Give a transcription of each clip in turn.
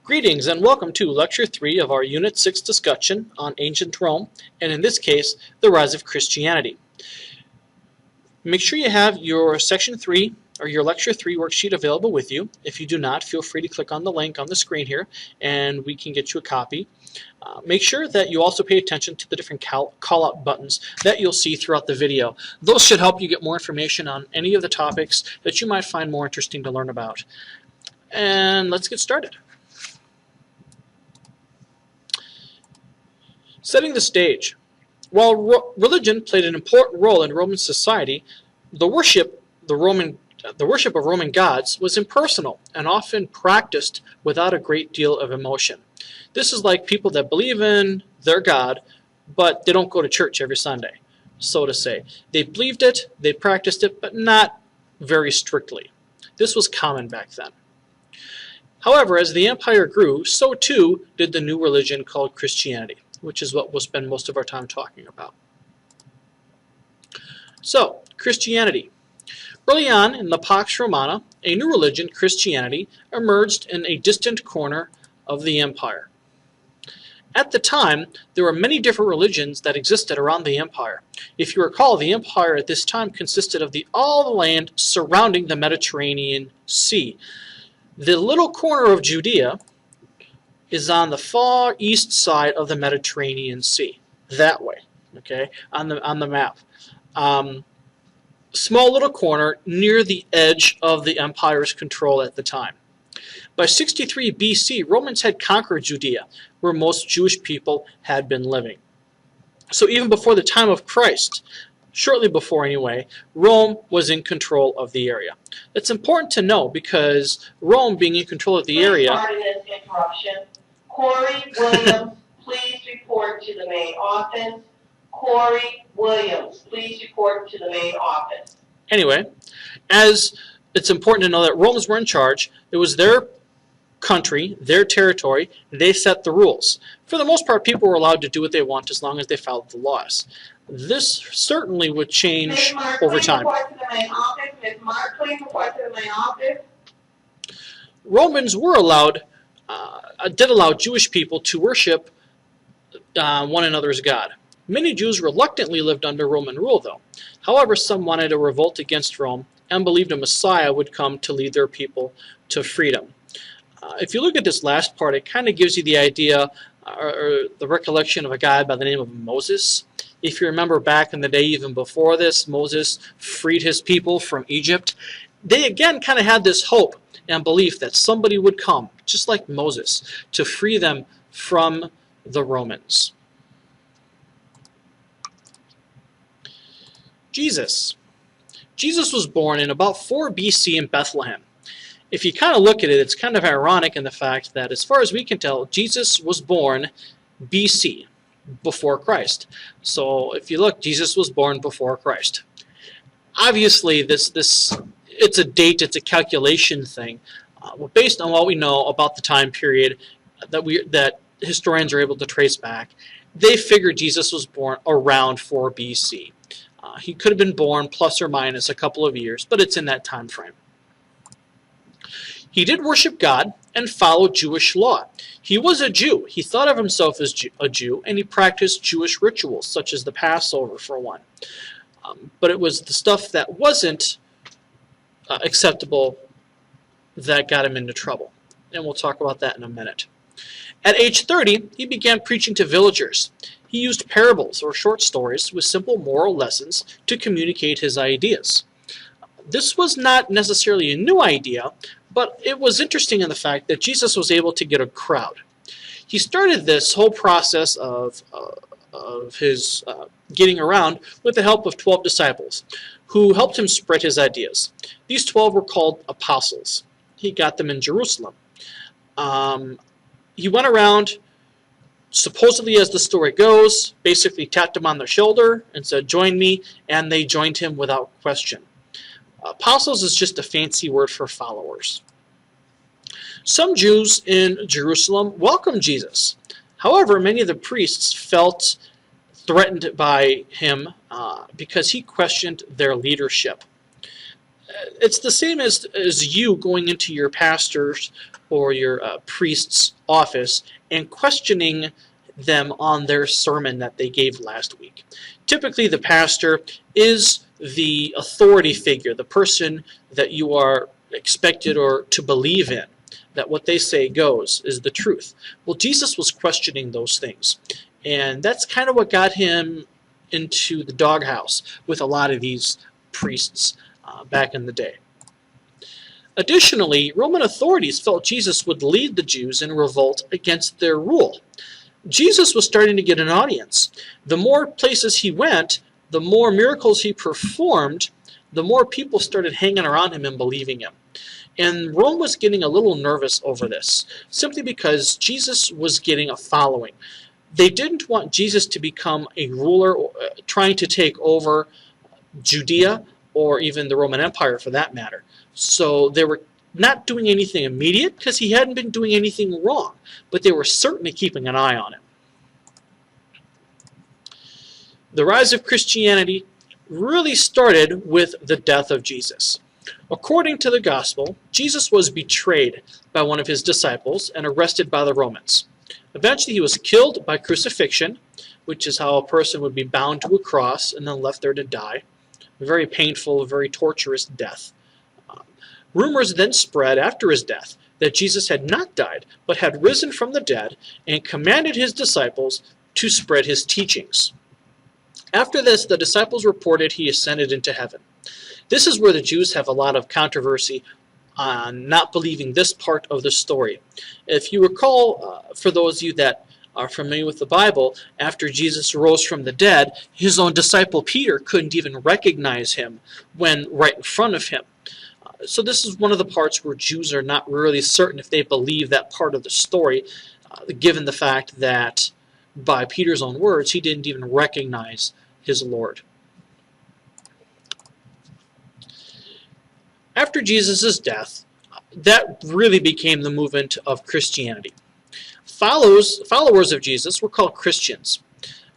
Greetings and welcome to Lecture 3 of our Unit 6 discussion on ancient Rome, and in this case, the rise of Christianity. Make sure you have your Section 3 or your Lecture 3 worksheet available with you. If you do not, feel free to click on the link on the screen here and we can get you a copy. Make sure that you also pay attention to the different call-out buttons that you'll see throughout the video. Those should help you get more information on any of the topics that you might find more interesting to learn about. And let's get started. Setting the stage. While religion played an important role in Roman society, the worship of Roman gods was impersonal and often practiced without a great deal of emotion. This is like people that believe in their God, but they don't go to church every Sunday, so to say. They believed it, they practiced it, but not very strictly. This was common back then. However, as the empire grew, so too did the new religion called Christianity, which is what we'll spend most of our time talking about. So, Christianity. Early on in the Pax Romana, a new religion, Christianity, emerged in a distant corner of the empire. At the time, there were many different religions that existed around the empire. If you recall, the empire at this time consisted of all the land surrounding the Mediterranean Sea. The little corner of Judea is on the far east side of the Mediterranean Sea, that way, okay, on the map. Small little corner near the edge of the empire's control at the time. By 63 BC, Romans had conquered Judea, where most Jewish people had been living. So even before the time of Christ, shortly before anyway, Rome was in control of the area. It's important to know because Rome being in control of the area... Pardon this interruption. Corey Williams, please report to the main office. Corey Williams, please report to the main office. Anyway, as it's important to know that Romans were in charge, it was their country, their territory, they set the rules. For the most part, people were allowed to do what they want as long as they followed the laws. This certainly would change over time. Ms. Mark, please report to the main office. Romans were did allow Jewish people to worship one another's God. Many Jews reluctantly lived under Roman rule, though. However, some wanted to revolt against Rome and believed a Messiah would come to lead their people to freedom. If you look at this last part, it kind of gives you the idea or the recollection of a guy by the name of Moses. If you remember back in the day, even before this, Moses freed his people from Egypt. They again kind of had this hope and belief that somebody would come, just like Moses, to free them from the Romans. Jesus. Jesus was born in about 4 BC in Bethlehem. If you kind of look at it, it's kind of ironic in the fact that, as far as we can tell, Jesus was born BC, before Christ. So if you look, Jesus was born before Christ. Obviously, it's a date, it's a calculation thing. Based on what we know about the time period that historians are able to trace back, they figure Jesus was born around 4 BC. He could have been born plus or minus a couple of years, but it's in that time frame. He did worship God and follow Jewish law. He was a Jew. He thought of himself as a Jew, and he practiced Jewish rituals, such as the Passover, for one. But it was the stuff that wasn't acceptable that got him into trouble. And we'll talk about that in a minute. At age 30, he began preaching to villagers. He used parables or short stories with simple moral lessons to communicate his ideas. This was not necessarily a new idea, but it was interesting in the fact that Jesus was able to get a crowd. He started this whole process of his getting around with the help of 12 disciples who helped him spread his ideas. These 12 were called apostles. He got them in Jerusalem. He went around, supposedly as the story goes, basically tapped them on the shoulder and said, "Join me," and they joined him without question. Apostles is just a fancy word for followers. Some Jews in Jerusalem welcomed Jesus. However, many of the priests felt threatened by him because he questioned their leadership. it's the same as you going into your pastor's or your priest's office and questioning them on their sermon that they gave last week. Typically, the pastor is the authority figure, the person that you are expected or to believe in, that what they say goes, is the truth. Well, Jesus was questioning those things, and that's kind of what got him into the doghouse with a lot of these priests back in the day. Additionally, Roman authorities felt Jesus would lead the Jews in revolt against their rule. Jesus was starting to get an audience. The more places he went, the more miracles he performed, the more people started hanging around him and believing him. And Rome was getting a little nervous over this, simply because Jesus was getting a following. They didn't want Jesus to become a ruler trying to take over Judea or even the Roman Empire for that matter. So they were not doing anything immediate because he hadn't been doing anything wrong, but they were certainly keeping an eye on him. The rise of Christianity really started with the death of Jesus. According to the gospel, Jesus was betrayed by one of his disciples and arrested by the Romans. Eventually he was killed by crucifixion, which is how a person would be bound to a cross and then left there to die. A very painful, very torturous death. Rumors then spread after his death that Jesus had not died, but had risen from the dead and commanded his disciples to spread his teachings. After this, the disciples reported he ascended into heaven. This is where the Jews have a lot of controversy on not believing this part of the story. If you recall, for those of you that are familiar with the Bible, after Jesus rose from the dead, his own disciple Peter couldn't even recognize him when right in front of him. So this is one of the parts where Jews are not really certain if they believe that part of the story, given the fact that, by Peter's own words, he didn't even recognize his Lord. After Jesus' death, that really became the movement of Christianity. Followers of Jesus were called Christians.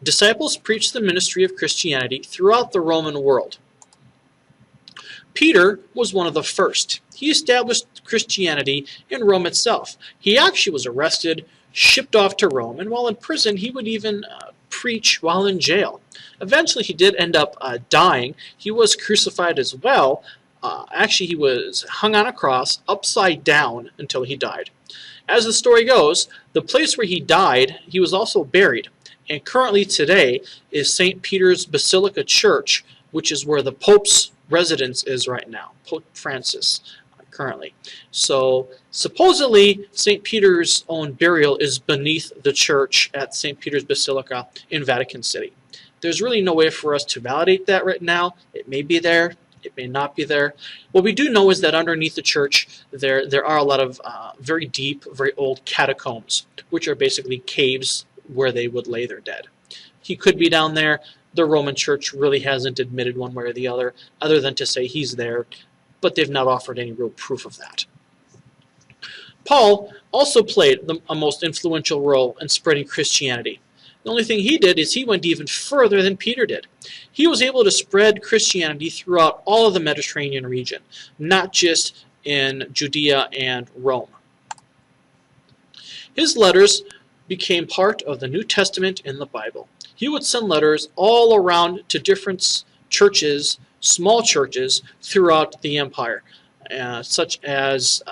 Disciples preached the ministry of Christianity throughout the Roman world. Peter was one of the first. He established Christianity in Rome itself. He actually was arrested, shipped off to Rome, and while in prison he would even preach while in jail. Eventually he did end up dying. He was crucified as well. Actually, he was hung on a cross upside down until he died. As the story goes, the place where he died, he was also buried. And currently today is St. Peter's Basilica Church, which is where the Pope's residence is right now, Pope Francis currently. So supposedly St. Peter's own burial is beneath the church at St. Peter's Basilica in Vatican City. There's really no way for us to validate that right now. It may be there, it may not be there. What we do know is that underneath the church there are a lot of very deep, very old catacombs, which are basically caves where they would lay their dead. He could be down there. The Roman Church really hasn't admitted one way or the other than to say he's there, but they've not offered any real proof of that. Paul also played a most influential role in spreading Christianity. The only thing he did is he went even further than Peter did. He was able to spread Christianity throughout all of the Mediterranean region, not just in Judea and Rome. His letters became part of the New Testament in the Bible. He would send letters all around to different churches, small churches, throughout the empire, such as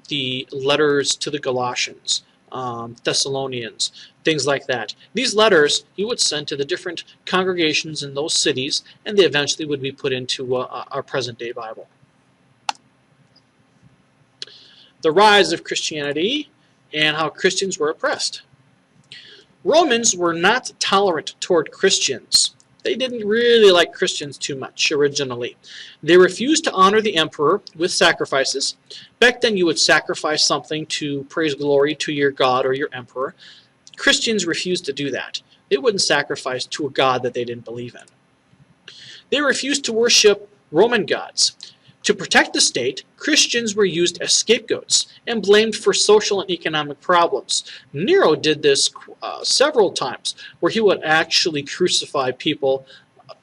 the letters to the Galatians, Thessalonians, things like that. These letters he would send to the different congregations in those cities, and they eventually would be put into our present-day Bible. The rise of Christianity and how Christians were oppressed. Romans were not tolerant toward Christians. They didn't really like Christians too much originally. They refused to honor the emperor with sacrifices. Back then you would sacrifice something to praise glory to your god or your emperor. Christians refused to do that. They wouldn't sacrifice to a god that they didn't believe in. They refused to worship Roman gods. To protect the state, Christians were used as scapegoats and blamed for social and economic problems. Nero did this several times, where he would actually crucify people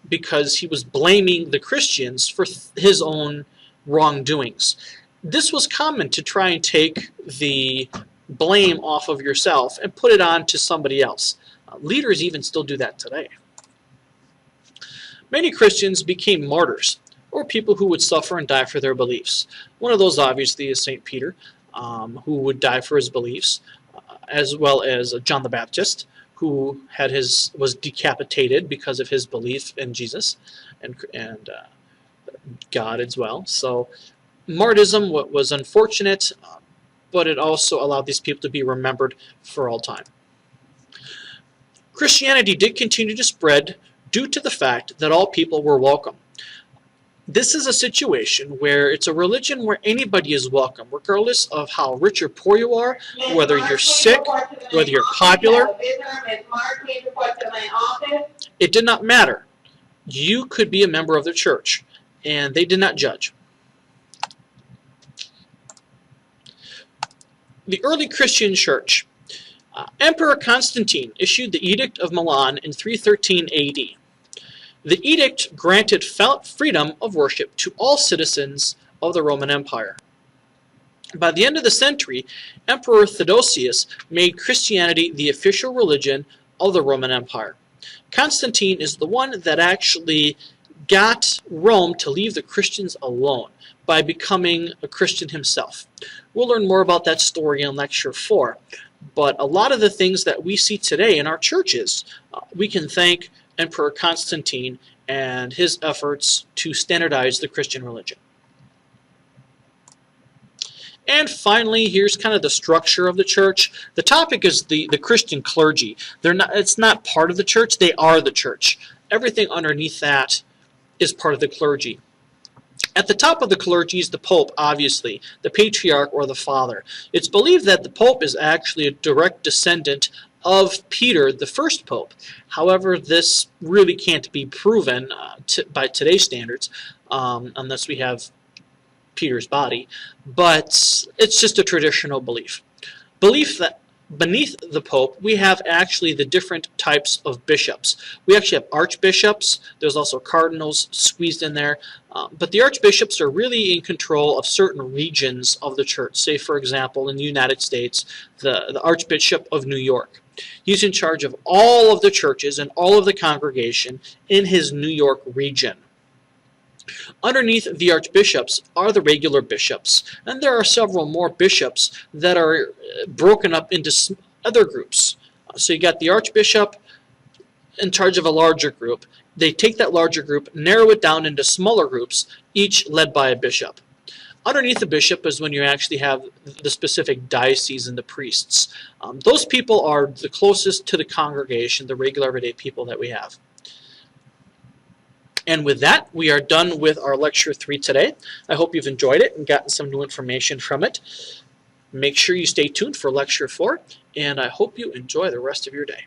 because he was blaming the Christians for his own wrongdoings. This was common to try and take the blame off of yourself and put it on to somebody else. Leaders even still do that today. Many Christians became martyrs, or people who would suffer and die for their beliefs. One of those, obviously, is St. Peter, who would die for his beliefs, as well as John the Baptist, who was decapitated because of his belief in Jesus and God as well. So martyrdom was unfortunate, but it also allowed these people to be remembered for all time. Christianity did continue to spread due to the fact that all people were welcome. This is a situation where it's a religion where anybody is welcome, regardless of how rich or poor you are, whether you're sick, whether you're popular. It did not matter. You could be a member of the church, and they did not judge. The early Christian church. Emperor Constantine issued the Edict of Milan in 313 AD. The edict granted freedom of worship to all citizens of the Roman Empire. By the end of the century, Emperor Theodosius made Christianity the official religion of the Roman Empire. Constantine is the one that actually got Rome to leave the Christians alone by becoming a Christian himself. We'll learn more about that story in Lecture 4, but a lot of the things that we see today in our churches, we can thank Emperor Constantine and his efforts to standardize the Christian religion. And finally, here's kind of the structure of the church. The topic is the Christian clergy. It's not part of the church, they are the church. Everything underneath that is part of the clergy. At the top of the clergy is the Pope, obviously, the Patriarch or the Father. It's believed that the Pope is actually a direct descendant of Peter, the first Pope. However, this really can't be proven by today's standards, unless we have Peter's body. But it's just a traditional belief. Belief that beneath the Pope, we have actually the different types of bishops. We actually have archbishops. There's also cardinals squeezed in there. But the archbishops are really in control of certain regions of the church. Say, for example, in the United States, the Archbishop of New York. He's in charge of all of the churches and all of the congregation in his New York region. Underneath the archbishops are the regular bishops, and there are several more bishops that are broken up into other groups. So you got the archbishop in charge of a larger group. They take that larger group, narrow it down into smaller groups, each led by a bishop. Underneath the bishop is when you actually have the specific diocese and the priests. Those people are the closest to the congregation, the regular everyday people that we have. And with that, we are done with our Lecture 3 today. I hope you've enjoyed it and gotten some new information from it. Make sure you stay tuned for Lecture 4, and I hope you enjoy the rest of your day.